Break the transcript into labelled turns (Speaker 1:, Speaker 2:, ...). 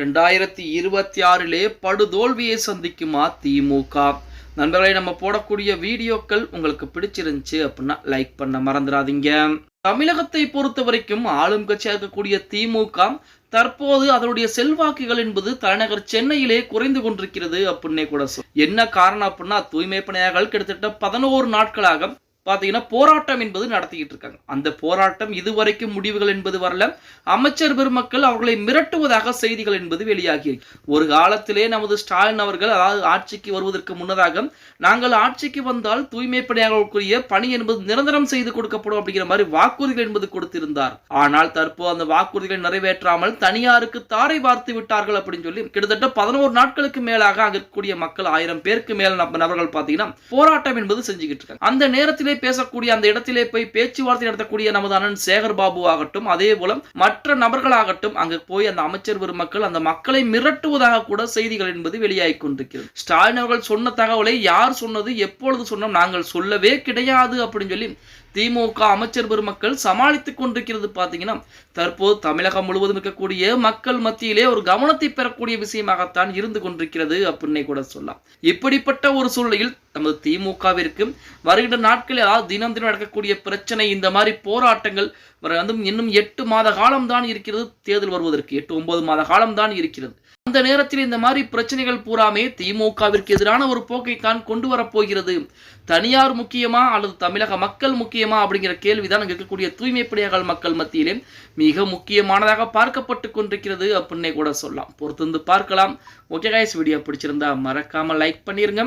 Speaker 1: 2026 படுதோல்வியை சந்திக்குமா திமுக? நண்பர்களை, நம்ம போடக்கூடிய வீடியோக்கள் உங்களுக்கு பிடிச்சிருந்துச்சு அப்படின்னா லைக் பண்ண மறந்துடாதீங்க. தமிழகத்தை பொறுத்த வரைக்கும் ஆளும் கட்சியாக இருக்கக்கூடிய திமுக தற்போது அதனுடைய செல்வாக்குகள் என்பது தலைநகர் சென்னையிலே குறைந்து கொண்டிருக்கிறது அப்படின்னே கூட என்ன காரணம் அப்படின்னா, தூய்மை பணியாளர்கள் கிட்டத்தட்ட 11 நாட்களாக பாத்தீங்கன்னா போராட்டம் என்பது நடத்திக்கிட்டு இருக்காங்க. அந்த போராட்டம் இதுவரைக்கும் முடிவுகள் என்பது வரல. அமைச்சர் பெருமக்கள் அவர்களை மிரட்டுவதாக செய்திகள் என்பது வெளியாகி இருக்கு. ஒரு காலத்திலே நமது ஸ்டாலின் அவர்கள், அதாவது ஆட்சிக்கு வருவதற்கு முன்னதாக, நாங்கள் ஆட்சிக்கு வந்தால் தூய்மை பணியாளர்களுக்குரிய பணி என்பது நிரந்தரம் செய்து கொடுக்கப்படும் அப்படிங்கிற மாதிரி வாக்குறுதிகள் என்பது கொடுத்திருந்தார். ஆனால் தற்போது அந்த வாக்குறுதிகளை நிறைவேற்றாமல் தனியாருக்கு தாரை பார்த்து விட்டார்கள் அப்படின்னு சொல்லி கிட்டத்தட்ட 11 நாட்களுக்கு மேலாக அங்க இருக்கக்கூடிய மக்கள் 1000 பேருக்கு மேல நபர்கள் பாத்தீங்கன்னா போராட்டம் என்பது செஞ்சுக்கிட்டு இருக்காங்க. அந்த நேரத்திலே பேசக்கூடிய, அந்த இடத்திலே போய் பேச்சுவார்த்தை நடத்தக்கூடிய நமது அண்ணன் சேகர் பாபு ஆகட்டும், அதே போல மற்ற நபர்களாகட்டும், அங்கு போய் அந்த அமைச்சர் பெருமக்கள் அந்த மக்களை மிரட்டுவதாக கூட செய்திகள் என்பது வெளியாகி கொண்டிருக்கிறது. ஸ்டாலின் அவர்கள் சொன்ன தகவலை யார் சொன்னது, எப்பொழுது சொன்னோம், நாங்கள் சொல்லவே கிடையாது அப்படின்னு சொல்லி திமுக அமைச்சர் பெருமக்கள் சமாளித்துக் கொண்டிருக்கிறது. பாத்தீங்கன்னா தற்போது தமிழகம் முழுவதும் இருக்கக்கூடிய மக்கள் மத்தியிலே ஒரு கவனத்தை பெறக்கூடிய விஷயமாகத்தான் இருந்து கொண்டிருக்கிறது அப்படின்னே கூட சொல்லலாம். இப்படிப்பட்ட ஒரு சூழ்நிலையில் நமது திமுகவிற்கு வருகின்ற நாட்களில், அதாவது தினம் தினம் நடக்கக்கூடிய பிரச்சனை, இந்த மாதிரி போராட்டங்கள் இன்னும் 8 மாத காலம் தான் இருக்கிறது தேர்தல் வருவதற்கு. 8-9 மாத காலம் தான் இருக்கிறது. அந்த நேரத்தில் இந்த மாதிரி பிரச்சனைகள் பூராமே திமுகவிற்கு எதிரான ஒரு போக்கை தான் கொண்டு வரப்போகிறது. தனியார் முக்கியமா அல்லது தமிழக மக்கள் முக்கியமா அப்படிங்கிற கேள்விதான் அங்க இருக்கக்கூடிய தூய்மை பணியாளர்கள் மக்கள் மத்தியிலே மிக முக்கியமானதாக பார்க்கப்பட்டு கொண்டிருக்கிறது அப்படின்னே கூட சொல்லலாம். பொறுத்திருந்து பார்க்கலாம். ஓகே கைஸ், வீடியோ பிடிச்சிருந்தா மறக்காம லைக் பண்ணிருங்க.